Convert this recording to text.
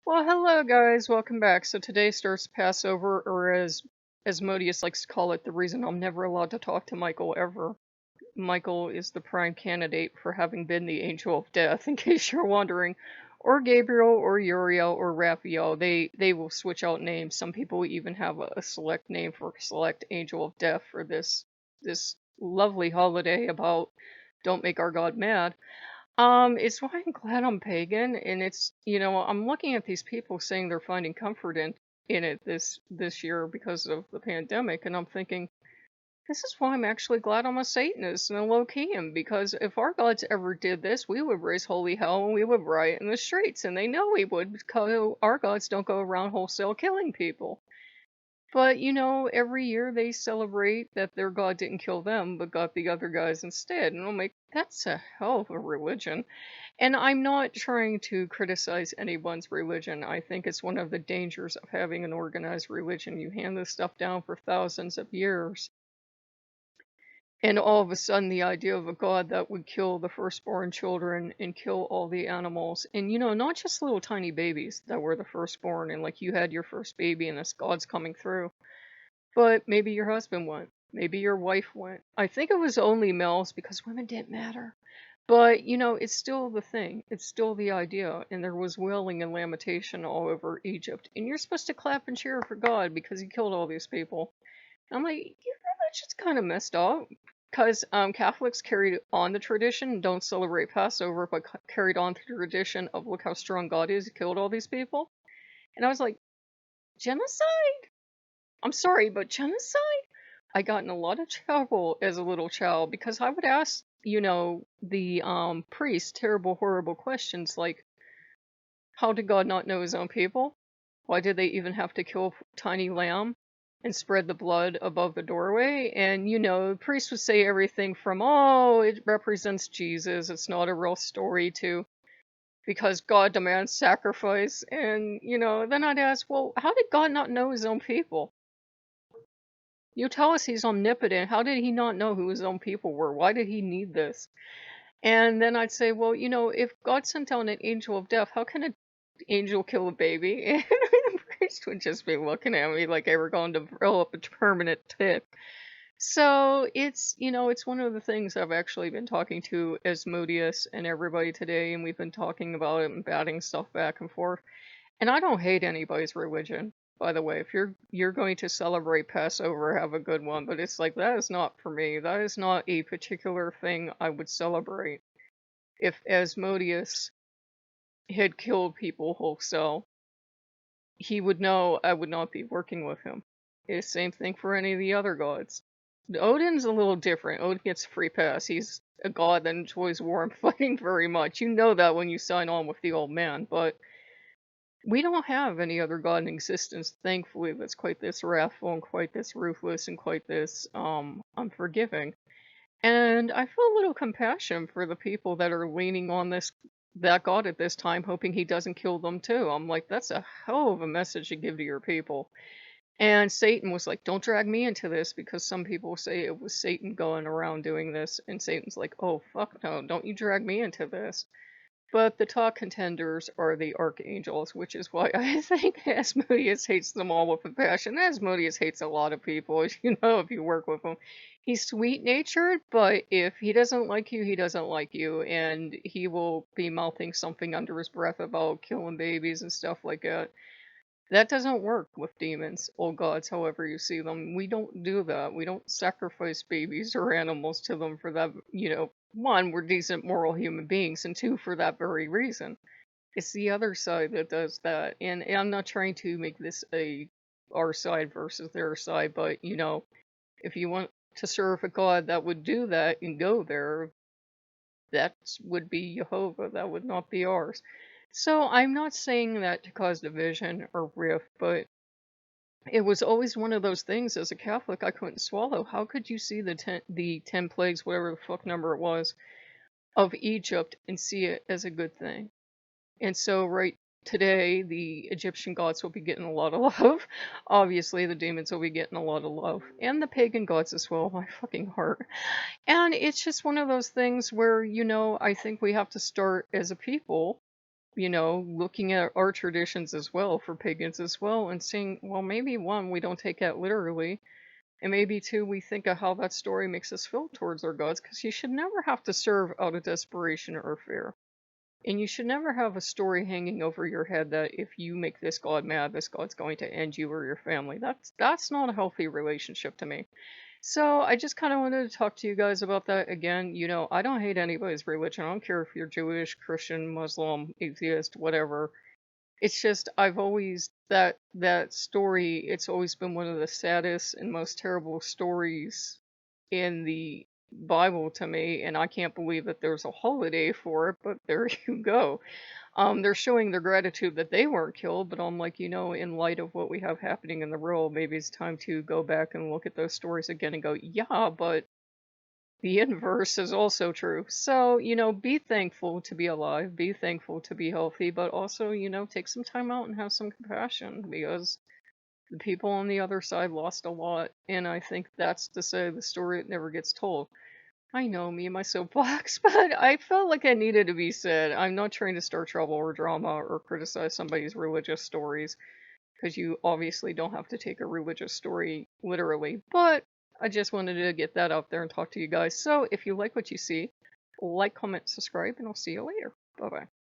Well, hello guys, welcome back. So today starts Passover, or as Modius likes to call it, the reason I'm never allowed to talk to Michael ever. Michael is the prime candidate for having been the angel of death, in case you're wondering. Or Gabriel, or Uriel, or Raphael. They will switch out names. Some people even have a select name for select angel of death for this lovely holiday about don't make our God mad. It's why I'm glad I'm pagan, and I'm looking at these people saying they're finding comfort in it this year because of the pandemic, and I'm thinking, this is why I'm actually glad I'm a Satanist and a Lokean, because if our gods ever did this, we would raise holy hell and we would riot in the streets, and they know we would because our gods don't go around wholesale killing people. But every year they celebrate that their god didn't kill them, but got the other guys instead. And I'm like, that's a hell of a religion. And I'm not trying to criticize anyone's religion. I think it's one of the dangers of having an organized religion. You hand this stuff down for thousands of years, and all of a sudden the idea of a god that would kill the firstborn children and kill all the animals, and not just little tiny babies that were the firstborn, and like you had your first baby and this god's coming through. But maybe your husband went. Maybe your wife went. I think it was only males because women didn't matter. But, it's still the thing. It's still the idea. And there was wailing and lamentation all over Egypt. And you're supposed to clap and cheer for God because he killed all these people. I'm like, that's just kind of messed up. Because Catholics carried on the tradition, don't celebrate Passover, but carried on the tradition of look how strong God is, he killed all these people. And I was like, genocide? I'm sorry, but genocide? I got in a lot of trouble as a little child because I would ask, the priest terrible, horrible questions like, how did God not know his own people? Why did they even have to kill a tiny lamb and spread the blood above the doorway? And, the priest would say everything from, oh, it represents Jesus, it's not a real story, to because God demands sacrifice. And, then I'd ask, well, how did God not know his own people? You tell us he's omnipotent. How did he not know who his own people were? Why did he need this? And then I'd say, well, if God sent down an angel of death, how can an angel kill a baby? And the priest would just be looking at me like I were going to throw up a permanent tic. So it's one of the things I've actually been talking to Asmodeus and everybody today, and we've been talking about it and batting stuff back and forth. And I don't hate anybody's religion, by the way. If you're going to celebrate Passover, have a good one. But it's like that is not for me. That is not a particular thing I would celebrate. If Asmodeus had killed people wholesale, he would know I would not be working with him. It's the same thing for any of the other gods. Odin's a little different. Odin gets a free pass. He's a god that enjoys war and fighting very much. You know that when you sign on with the old man, but we don't have any other god in existence, thankfully, that's quite this wrathful and quite this ruthless and quite this unforgiving. And I feel a little compassion for the people that are leaning on that god at this time, hoping he doesn't kill them too. I'm like, that's a hell of a message to give to your people. And Satan was like, don't drag me into this, because some people say it was Satan going around doing this, and Satan's like, oh fuck no, don't you drag me into this. But the top contenders are the archangels, which is why I think Asmodeus hates them all with a passion. Asmodeus hates a lot of people, as you know, if you work with him. He's sweet-natured, but if he doesn't like you, he doesn't like you, and he will be mouthing something under his breath about killing babies and stuff like that. That doesn't work with demons, old gods, however you see them. We don't do that. We don't sacrifice babies or animals to them for that, one, we're decent moral human beings, and two, for that very reason. It's the other side that does that. And I'm not trying to make this a our side versus their side, but if you want to serve a god that would do that and go there, that would be Jehovah. That would not be ours. So I'm not saying that to cause division or rift, but it was always one of those things as a Catholic I couldn't swallow. How could you see the ten plagues, whatever the fuck number it was, of Egypt and see it as a good thing? And so right today the Egyptian gods will be getting a lot of love. Obviously the demons will be getting a lot of love. And the pagan gods as well, my fucking heart. And it's just one of those things where, I think we have to start as a people looking at our traditions as well for pagans as well and saying, well, maybe one, we don't take that literally, and maybe two, we think of how that story makes us feel towards our gods, because you should never have to serve out of desperation or fear. And you should never have a story hanging over your head that if you make this god mad, this god's going to end you or your family. That's not a healthy relationship to me. So I just kind of wanted to talk to you guys about that again. I don't hate anybody's religion. I don't care if you're Jewish, Christian, Muslim, atheist, whatever. It's just I've always that story, it's always been one of the saddest and most terrible stories in the Bible to me, and I can't believe that there's a holiday for it, but there you go. They're showing their gratitude that they weren't killed, but I'm like, in light of what we have happening in the world, maybe it's time to go back and look at those stories again and go, yeah, but the inverse is also true. So, be thankful to be alive, be thankful to be healthy, but also, take some time out and have some compassion, because the people on the other side lost a lot, and I think that's to say the story that never gets told. I know, me and my soapbox, but I felt like it needed to be said. I'm not trying to start trouble or drama or criticize somebody's religious stories, because you obviously don't have to take a religious story literally, but I just wanted to get that out there and talk to you guys. So if you like what you see, like, comment, subscribe, and I'll see you later. Bye bye.